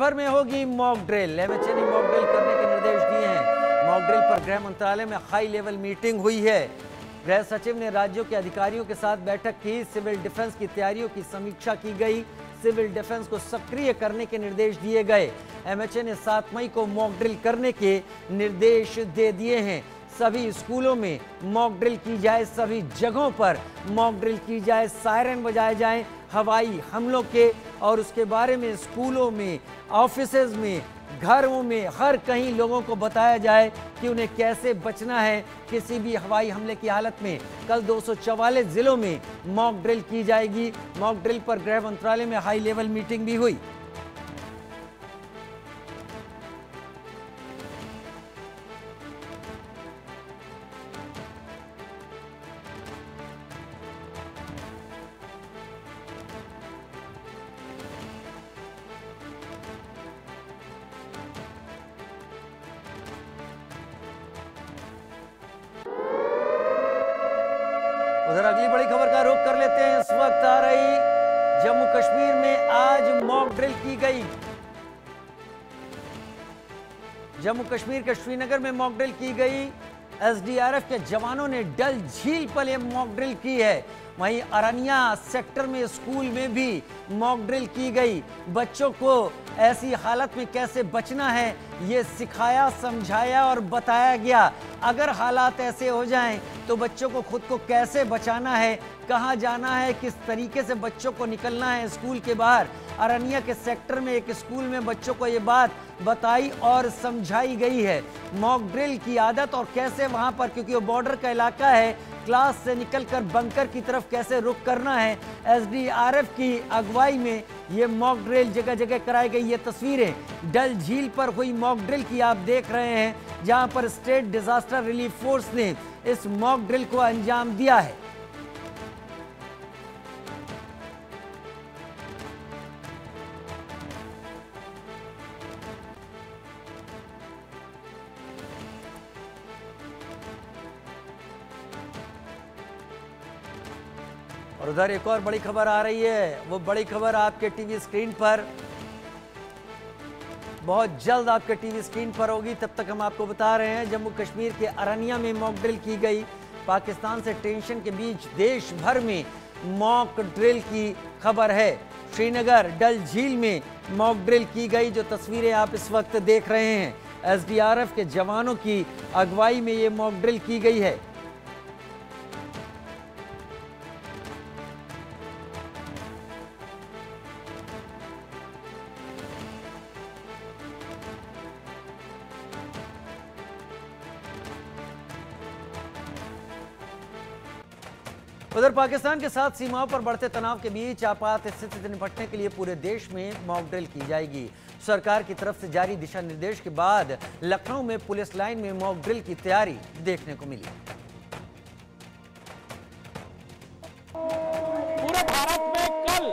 भर में होगी मॉक ड्रिल। एमएचए ने मॉक ड्रिल करने के निर्देश दिए हैं। मॉक ड्रिल पर गृह मंत्रालय में हाई लेवल मीटिंग हुई है। गृह सचिव ने राज्यों के अधिकारियों के साथ बैठक की। सिविल डिफेंस की तैयारियों की समीक्षा की गई। सिविल डिफेंस को सक्रिय करने के निर्देश दिए गए। एमएचए ने 7 मई को मॉक ड्रिल करने के निर्देश दे दिए हैं। सभी स्कूलों में मॉक ड्रिल की जाए, सभी जगहों पर मॉक ड्रिल की जाए, सायरन बजाए जाएं हवाई हमलों के, और उसके बारे में स्कूलों में, ऑफिसेज में, घरों में, हर कहीं लोगों को बताया जाए कि उन्हें कैसे बचना है किसी भी हवाई हमले की हालत में। कल 244 जिलों में मॉक ड्रिल की जाएगी। मॉक ड्रिल पर गृह मंत्रालय में हाई लेवल मीटिंग भी हुई। उधर अगली बड़ी खबर का रुख कर लेते हैं। इस वक्त आ रही जम्मू कश्मीर में आज मॉक ड्रिल की गई। जम्मू कश्मीर के श्रीनगर में मॉक ड्रिल की गई। एसडीआरएफ के जवानों ने डल झील पर यह मॉक ड्रिल की है। वहीं अरनिया सेक्टर में स्कूल में भी मॉक ड्रिल की गई। बच्चों को ऐसी हालत में कैसे बचना है ये सिखाया, समझाया और बताया गया। अगर हालात ऐसे हो जाएं तो बच्चों को खुद को कैसे बचाना है, कहां जाना है, किस तरीके से बच्चों को निकलना है स्कूल के बाहर। अरनिया के सेक्टर में एक स्कूल में बच्चों को ये बात बताई और समझाई गई है। मॉक ड्रिल की आदत और कैसे वहां पर, क्योंकि वो बॉर्डर का इलाका है, क्लास से निकलकर बंकर की तरफ कैसे रुख करना है। एसडीआरएफ की अगुवाई में ये मॉक ड्रिल जगह जगह कराई गई। ये तस्वीरें डल झील पर हुई मॉक ड्रिल की आप देख रहे हैं, जहां पर स्टेट डिजास्टर रिलीफ फोर्स ने इस मॉक ड्रिल को अंजाम दिया है। और उधर एक और बड़ी खबर आ रही है। वो बड़ी खबर आपके टीवी स्क्रीन पर बहुत जल्द आपके टीवी स्क्रीन पर होगी। तब तक हम आपको बता रहे हैं, जम्मू कश्मीर के अरनिया में मॉक ड्रिल की गई। पाकिस्तान से टेंशन के बीच देश भर में मॉक ड्रिल की खबर है। श्रीनगर डल झील में मॉक ड्रिल की गई, जो तस्वीरें आप इस वक्त देख रहे हैं। एसडीआरएफ के जवानों की अगुवाई में ये मॉक ड्रिल की गई है। उधर पाकिस्तान के साथ सीमाओं पर बढ़ते तनाव के बीच आपात स्थिति से निपटने के लिए पूरे देश में मॉक ड्रिल की जाएगी। सरकार की तरफ से जारी दिशा निर्देश के बाद लखनऊ में पुलिस लाइन में मॉक ड्रिल की तैयारी देखने को मिली। पूरे भारत में कल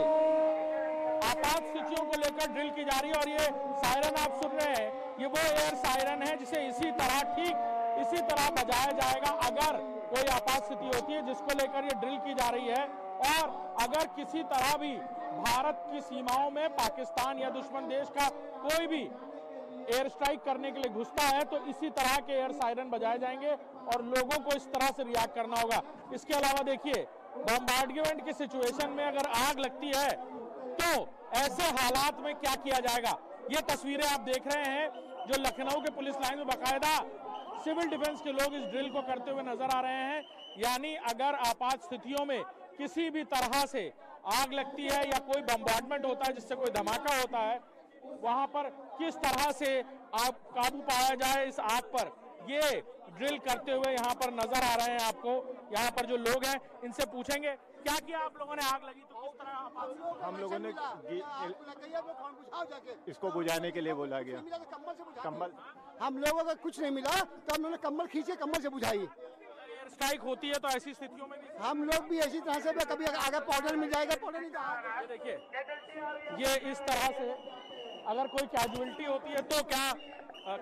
आपात स्थितियों को लेकर ड्रिल की जा रही है, और ये सायरन आप सुन रहे हैं, ये वो एयर सायरन है जिसे इसी तरह बजाया जाएगा अगर कोई आपात स्थिति होती है, जिसको लेकर ये ड्रिल की जा रही है। और अगर किसी तरह भी भारत की सीमाओं में पाकिस्तान या दुश्मन देश का कोई भी एयर स्ट्राइक करने के लिए घुसता है तो इसी तरह के एयर सायरन बजाए जाएंगे और लोगों को इस तरह से रिएक्ट करना होगा। इसके अलावा देखिए, बॉम्बार्डमेंट की सिचुएशन में अगर आग लगती है तो ऐसे हालात में क्या किया जाएगा। ये तस्वीरें आप देख रहे हैं जो लखनऊ के पुलिस लाइन में बाकायदा सिविल डिफेंस के लोग इस ड्रिल को करते हुए नजर आ रहे हैं। यानी अगर आपात स्थितियों में किसी भी तरह से आग लगती है या कोई बम्बार्डमेंट होता है जिससे कोई धमाका होता है, वहां पर किस तरह से आग काबू पाया जाए इस आग पर, ये ड्रिल करते हुए यहाँ पर नजर आ रहे हैं। आपको यहाँ पर जो लोग हैं इनसे पूछेंगे क्या किया आप लोगों ने, आग लगी तो किस तरह। हम लोगों ने इसको बुझाने के लिए बोला गया। कम्बल हम लोगों को कुछ नहीं मिला तो हम लोगों ने कम्बल खींचे, कम्बल से बुझाई। एयर स्ट्राइक होती है तो ऐसी स्थितियों में हम लोग भी ऐसी तरह से कभी आगे पाउडर मिल जाएगा, पाउडर नहीं जाएगा। देखिए, ये इस तरह से अगर कोई कैजुअलिटी होती है तो क्या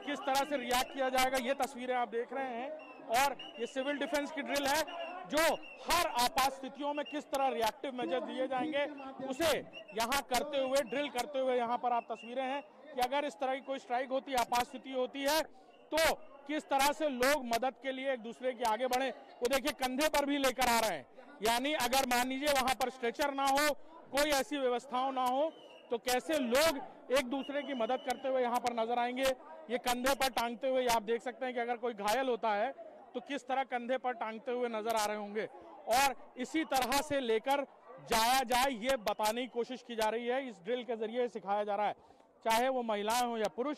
किस तरह से रिएक्ट किया जाएगा, ये तस्वीरें आप देख रहे हैं। और ये सिविल डिफेंस की ड्रिल है जो हर आपात स्थितियों में किस तरह रिएक्टिव मेजर दिए जाएंगे उसे यहाँ करते हुए, ड्रिल करते हुए यहाँ पर आप तस्वीरें हैं कि अगर इस तरह की कोई स्ट्राइक होती है, आपात स्थिति होती है, तो किस तरह से लोग मदद के लिए एक दूसरे के आगे बढ़े। वो देखिए कंधे पर भी लेकर आ रहे हैं, यानी अगर मान लीजिए वहां पर स्ट्रेचर ना हो, कोई ऐसी व्यवस्थाओं ना हो, तो कैसे लोग एक दूसरे की मदद करते हुए यहाँ पर नजर आएंगे। ये कंधे पर टांगते हुए आप देख सकते हैं कि अगर कोई घायल होता है तो किस तरह कंधे पर टांगते हुए नजर आ रहे होंगे, और इसी तरह से लेकर जाया जाए ये बताने की कोशिश की जा रही है। इस ड्रिल के जरिए सिखाया जा रहा है, चाहे वो महिलाएं हो या पुरुष,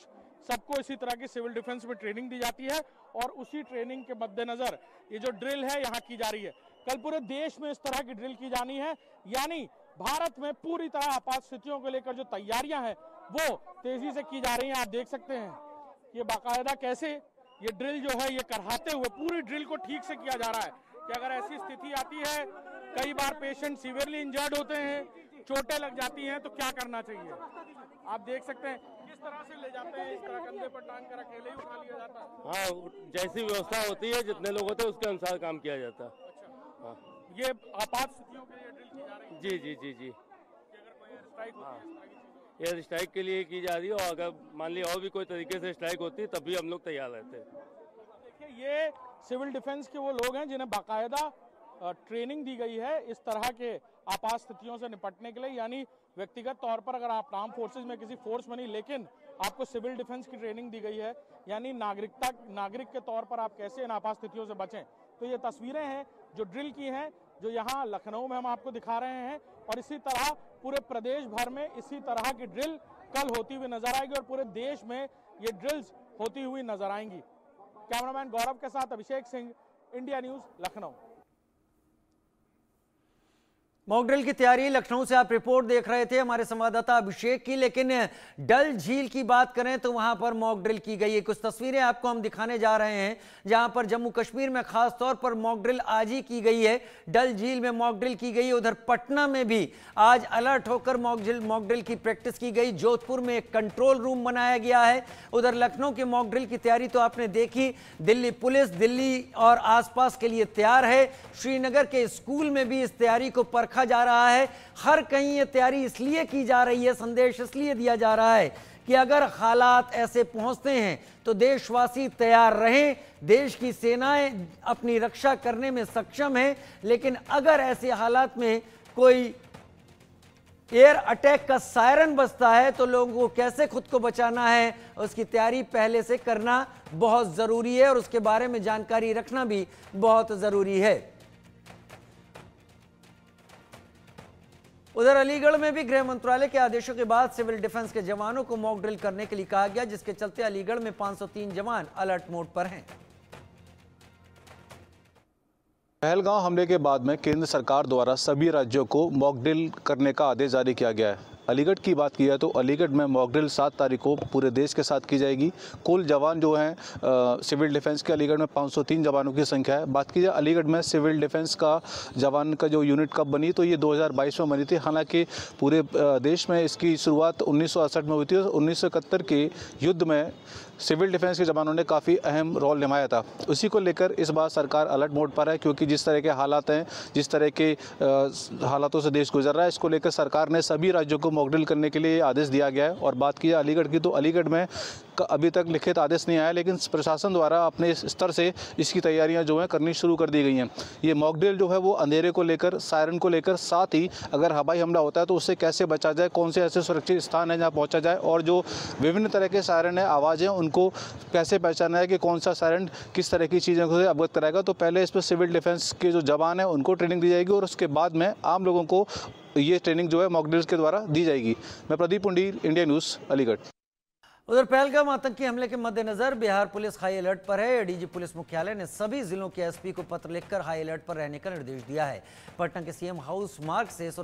सबको इसी तरह की सिविल डिफेंस में ट्रेनिंग दी जाती है, और उसी ट्रेनिंग के मद्देनजर ये जो ड्रिल है यहाँ की जा रही है। कल पूरे देश में इस तरह की ड्रिल की जानी है, यानी भारत में पूरी तरह आपात स्थितियों को लेकर जो तैयारियां हैं वो तेजी से की जा रही हैं। आप देख सकते हैं ये बाकायदा कैसे ये ड्रिल जो है ये कराते हुए पूरी ड्रिल को ठीक से किया जा रहा है कि अगर ऐसी स्थिति आती है, कई बार पेशेंट सीवियरली इंजर्ड होते हैं, चोटें लग जाती हैं, तो क्या करना चाहिए। आप देख सकते हैं किस तरह से ले जाते हैं, इस तरह कंधे पर टांग कर अकेले ही उठा लिया जाता है। हाँ, जैसी व्यवस्था होती है, जितने लोग होते हैं उसके अनुसार काम किया जाता है। अच्छा, हाँ, ये आपात स्थितियों के लिए ड्रिल की जा रही है। जी जी जी जी। कि अगर कोई एयर स्ट्राइक होती है, इस तरह की चीजें। एयर स्ट्राइक के लिए की जा रही है, और अगर मान ली और भी कोई तरीके से स्ट्राइक होती है तब भी हम लोग तैयार रहते हैं। देखिए ये सिविल डिफेंस के वो लोग हैं जिन्हें बाकायदा ट्रेनिंग दी गई है इस तरह के आपात स्थितियों से निपटने के लिए, यानी व्यक्तिगत तौर पर अगर आप आर्म फोर्सेज में किसी फोर्स में नहीं, लेकिन आपको सिविल डिफेंस की ट्रेनिंग दी गई है, यानी नागरिक के तौर पर आप कैसे इन आपात स्थितियों से बचें। तो ये तस्वीरें हैं जो ड्रिल की हैं, जो यहाँ लखनऊ में हम आपको दिखा रहे हैं, और इसी तरह पूरे प्रदेश भर में इसी तरह की ड्रिल कल होती हुई नजर आएगी, और पूरे देश में ये ड्रिल्स होती हुई नजर आएंगी। कैमरामैन गौरव के साथ Abhishek Singh, India news, Lucknow. Mock drill की तैयारी लखनऊ से आप रिपोर्ट देख रहे थे हमारे संवाददाता अभिषेक की, लेकिन डल झील की बात करें तो वहां पर मॉक ड्रिल की गई है। कुछ तस्वीरें आपको हम दिखाने जा रहे हैं जहां पर जम्मू कश्मीर में खास तौर पर मॉक ड्रिल आज ही की गई है, डल झील में मॉक ड्रिल की गई है। उधर पटना में भी आज अलर्ट होकर मॉक ड्रिल की प्रैक्टिस की गई। जोधपुर में एक कंट्रोल रूम बनाया गया है। उधर लखनऊ के मॉक ड्रिल की तैयारी तो आपने देखी, दिल्ली पुलिस दिल्ली और आसपास के लिए तैयार है। श्रीनगर के स्कूल में भी इस तैयारी को परखा जा रहा है। हर कहीं ये तैयारी इसलिए की जा रही है, संदेश इसलिए दिया जा रहा है कि अगर हालात ऐसे पहुंचते हैं तो देशवासी तैयार रहें। देश की सेनाएं अपनी रक्षा करने में सक्षम हैं, लेकिन अगर ऐसे हालात में कोई एयर अटैक का सायरन बजता है तो लोगों को कैसे खुद को बचाना है, उसकी तैयारी पहले से करना बहुत जरूरी है, और उसके बारे में जानकारी रखना भी बहुत जरूरी है। उधर अलीगढ़ में भी गृह मंत्रालय के आदेशों के बाद सिविल डिफेंस के जवानों को मॉक ड्रिल करने के लिए कहा गया, जिसके चलते अलीगढ़ में 503 जवान अलर्ट मोड पर हैं। पहलगांव हमले के बाद में केंद्र सरकार द्वारा सभी राज्यों को मॉक ड्रिल करने का आदेश जारी किया गया है। अलीगढ़ की बात की जाए तो अलीगढ़ में मॉक ड्रिल 7 तारीख को पूरे देश के साथ की जाएगी। कुल जवान जो हैं सिविल डिफेंस के अलीगढ़ में 503 जवानों की संख्या है। बात की जाए अलीगढ़ में सिविल डिफेंस का जवान का जो यूनिट कब बनी, तो ये 2022 में बनी थी। हालांकि पूरे देश में इसकी शुरुआत 1968 में हुई थी। 1971 के युद्ध में सिविल डिफेंस के जवानों ने काफ़ी अहम रोल निभाया था। उसी को लेकर इस बार सरकार अलर्ट मोड पर है, क्योंकि जिस तरह के हालात हैं, जिस तरह के हालातों से देश गुजर रहा है, इसको लेकर सरकार ने सभी राज्यों को मॉक ड्रिल करने के लिए आदेश दिया गया है। और बात की जाए अलीगढ़ की तो अलीगढ़ में अभी तक लिखित आदेश नहीं आया, लेकिन प्रशासन द्वारा अपने स्तर से इसकी तैयारियां जो हैं करनी शुरू कर दी गई हैं। ये मॉक ड्रिल जो है वो अंधेरे को लेकर, सायरन को लेकर, साथ ही अगर हवाई हमला होता है तो उससे कैसे बचा जाए, कौन से ऐसे सुरक्षित स्थान है जहाँ पहुँचा जाए, और जो विभिन्न तरह के सायरन है, आवाज़ें, उनको कैसे पहचाना है कि कौन सा सायरन किस तरह की चीज़ों को अवगत कराएगा। तो पहले इस पर सिविल डिफेंस के जो जवान हैं उनको ट्रेनिंग दी जाएगी, और उसके बाद में आम लोगों को ये ट्रेनिंग जो है मॉक ड्रिल्स के द्वारा दी जाएगी। मैं प्रदीप पुंडीर, इंडिया न्यूज़, अलीगढ़। उधर पहलगाम आतंकी हमले के मद्देनजर बिहार पुलिस हाई अलर्ट पर है। एडीजी पुलिस मुख्यालय ने सभी जिलों के एसपी को पत्र लिखकर हाई अलर्ट पर रहने का निर्देश दिया है। पटना के सीएम हाउस मार्ग से